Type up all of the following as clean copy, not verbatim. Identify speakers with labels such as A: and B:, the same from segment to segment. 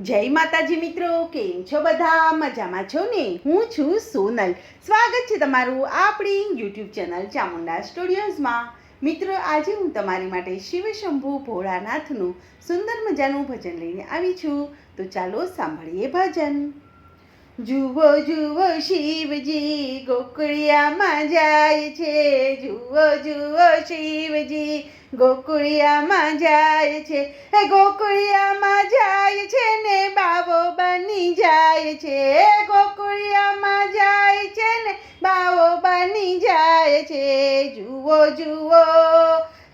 A: જય માતાજી મિત્રો, કેમ છો બધા? મજામાં છો ને? હું છું સોનલ. સ્વાગત છે તમારું આપણી યુટ્યુબ ચેનલ ચામુંડા સ્ટુડિયોઝમાં. મિત્રો, આજે હું તમારી માટે શિવ શંભુ ભોળાનાથનું સુંદર મજાનું ભજન લઈને આવી છું. તો ચાલો સાંભળીએ ભજન. જુઓ જુઓ શિવજી ગોકળિયામાં જાય છે. જુઓ જુઓ શિવજી ગોકળિયામાં જાય છે. એ ગોકળિયામાં જાય છે ને બાવો બની જાય છે. ગોકળિયામાં જાય છે ને બાવો બની જાય છે. જુઓ જુઓ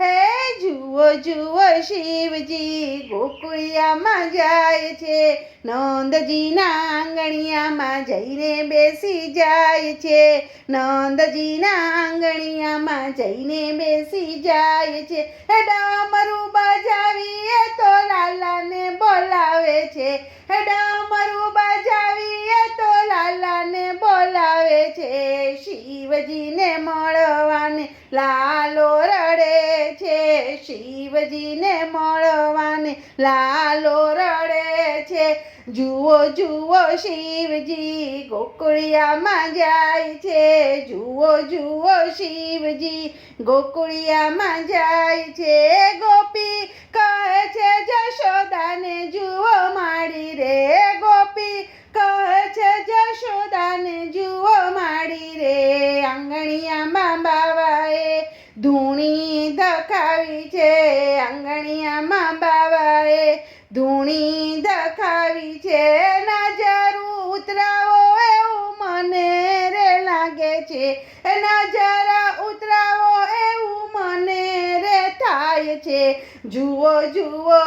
A: હે જુઓ જુઓ શિવજી ગોકળિયામાં જાય છે. નંદજીના આંગણિયામાં જઈને બેસી જાય છે. નંદજીના આંગણિયામાં જઈને બેસી જાય છે. હે ડમરું બજાવીએ તો લાલાને બોલાવે છે. હે ડમરું બજાવીએ તો લાલાને બોલાવે છે. શિવજીને મળવાને લાલો રડે છે. શિવજીને મળવાને લાલો રડે છે. જુઓ જુઓ શિવજી ગોકળિયામાં જાય છે. જુઓ જુઓ શિવજી ગોકળિયામાં જાય છે. ગોપી કહે છે જશોદાને જુઓ માડી રે. ગોપી કહે છે જશોદાને જુઓ માડી રે. આંગણિયામાં બાવાએ ધૂણી ધખાવી છે. આંગણિયામાં બાવાએ ધૂણી ધખાવી છે. નજર ઉતરાવો એવું મને રે લાગે છે. નજર ઉતરાવો એવું મને રે થાય છે. જુઓ જુઓ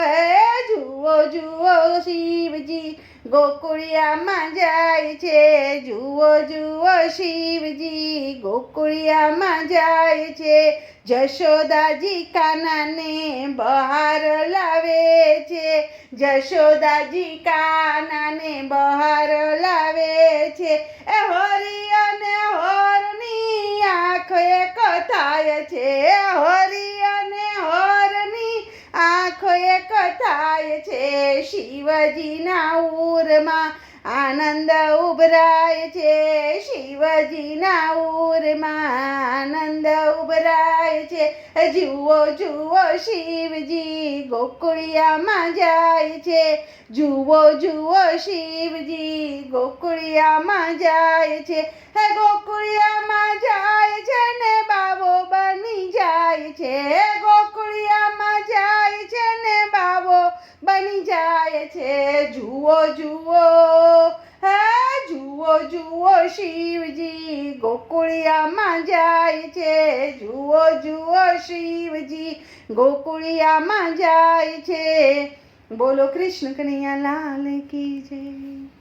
A: હે જુઓ જુઓ શિવજી ગોકળિયામાં જાય છે. જુઓ જુઓ શિવજી ગોકળિયામાં જાય છે. જશોદાજી કાનાને બહાર લાવે છે. જશોદાજી કાનાને બહાર લાવે છે. એ હરી અને હરની આંખ એક થાય છે. હરી અને હરની આંખ એક થાય છે. શિવજીના ઉરમાં આનંદ ઉભરાય છે. શિવજીના ઉરમાં આનંદ ઉભરાય છે. જુઓ જુઓ શિવજી ગોકળિયામાં જાય છે. જુઓ જુઓ શિવજી ગોકળિયામાં જાય છે. હે ગોકળિયામાં જાય છે ને બાવો બની જાય છે. ગોકળિયામાં જાય છે ને બાવો બની જાય છે. જુઓ જુઓ હે જુઓ જુઓ શિવજી ગોકળિયામાં જાય છે. જુઓ જુઓ શિવજી ગોકળિયામાં જાય છે. બોલો કૃષ્ણ કનૈયા લાલ કી જય.